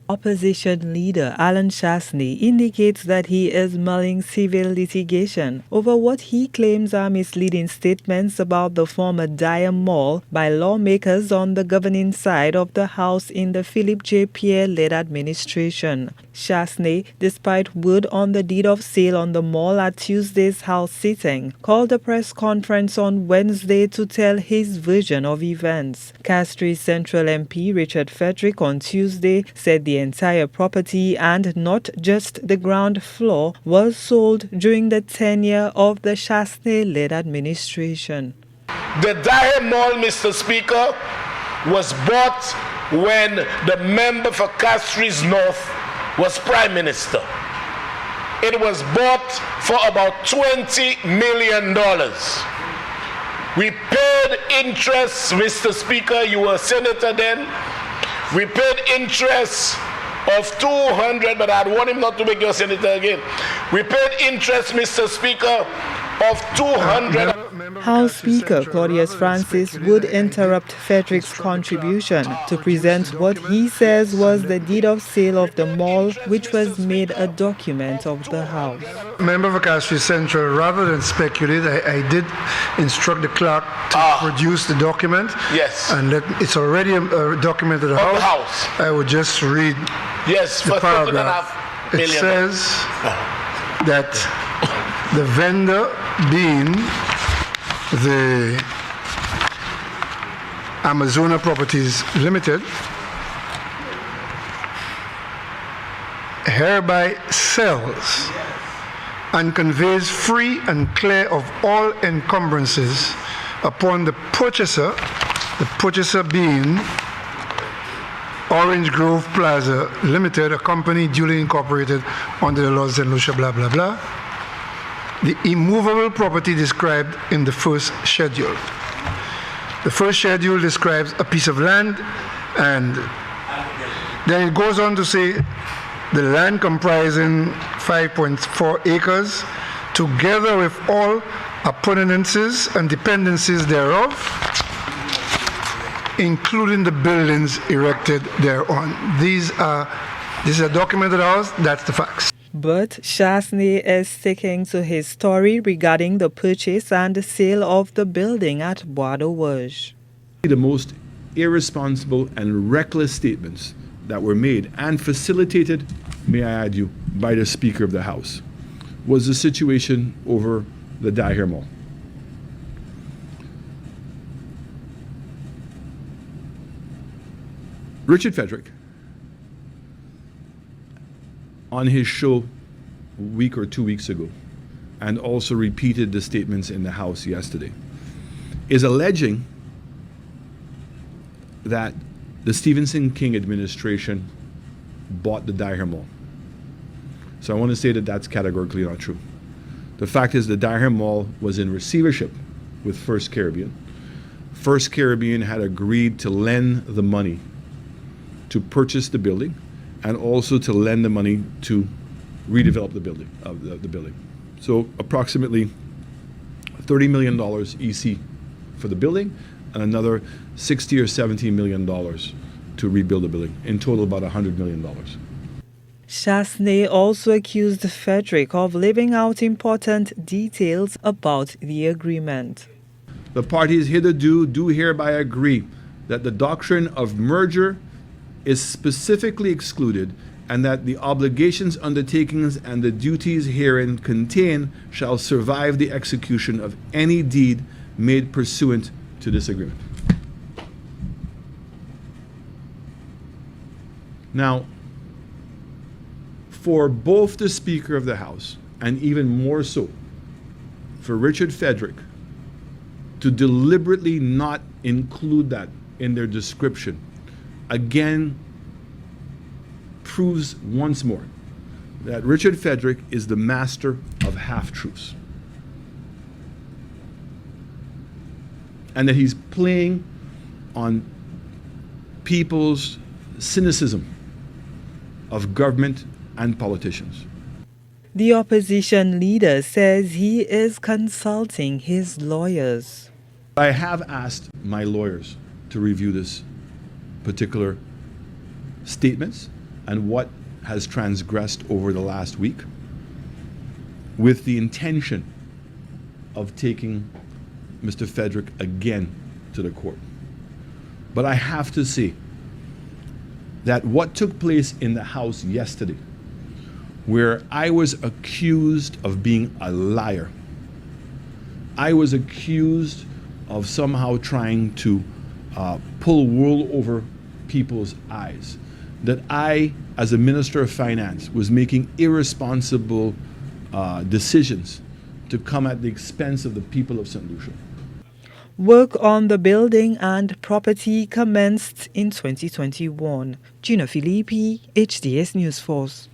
Opposition leader Allen Chastanet indicates that he is mulling civil litigation over what he claims are misleading statements about the former Dyer Mall by lawmakers on the governing side of the House in the Philip J. Pierre-led administration. Chastanet, despite word on the deed of sale on the mall at Tuesday's House sitting, called a press conference on Wednesday to tell his version of events. Castries Central MP Richard Frederick on Tuesday said the entire property and not just the ground floor was sold during the tenure of the Chastanet-led administration. The Dyer Mall, Mr. Speaker, was bought when the member for Castries North was Prime Minister. It was bought for about $20 million. We paid interest, Mr. Speaker, you were a senator then. We paid interest of $200, but I'd want him not to make you a senator again. We paid interest, Mr. Speaker, of $200. House Speaker Claudius Francis would interrupt Frederick's contribution to present what he says was the deed of sale of the mall, which was made a document of the House. Member for Castries Central, rather than speculate, I did instruct the clerk to produce the document. Yes. And it's already a document of the House. I would just read the paragraph. It says that the vendor being the Amazona Properties Limited hereby sells and conveys free and clear of all encumbrances upon the purchaser being Orange Grove Plaza Limited, a company duly incorporated under the laws of St. Lucia, blah, blah, blah, the immovable property described in the first schedule. The first schedule describes a piece of land, and then it goes on to say the land comprising 5.4 acres, together with all appurtenances and dependencies thereof, including the buildings erected thereon. This is a documented house, that's the facts. But Chastanet is sticking to his story regarding the purchase and the sale of the building at Bois de Wage. The most irresponsible and reckless statements that were made and facilitated, may I add you, by the Speaker of the House was the situation over the Dyer Mall. Richard Frederick, on his show a week or 2 weeks ago, and also repeated the statements in the House yesterday, is alleging that the Stephenson King administration bought the Dyer Mall. So I want to say that that's categorically not true. The fact is the Dyer Mall was in receivership with First Caribbean. First Caribbean had agreed to lend the money to purchase the building and also to lend the money to redevelop the building. So approximately $30 million EC for the building and another $60 or $70 million to rebuild the building. In total, about $100 million. Chastanet also accused Frederick of leaving out important details about the agreement. The parties hitherto do hereby agree that the doctrine of merger is specifically excluded, and that the obligations, undertakings, and the duties herein contained shall survive the execution of any deed made pursuant to this agreement. Now, for both the Speaker of the House, and even more so, for Richard Frederick to deliberately not include that in their description, again proves once more that Richard Frederick is the master of half-truths. And that he's playing on people's cynicism of government and politicians. The opposition leader says he is consulting his lawyers. I have asked my lawyers to review this particular statements and what has transgressed over the last week with the intention of taking Mr. Frederick again to the court. But I have to say that what took place in the House yesterday, where I was accused of being a liar, I was accused of somehow trying to pull wool over people's eyes, that I, as a Minister of Finance, was making irresponsible decisions to come at the expense of the people of St. Lucia. Work on the building and property commenced in 2021. Gina Filippi, HDS News Force.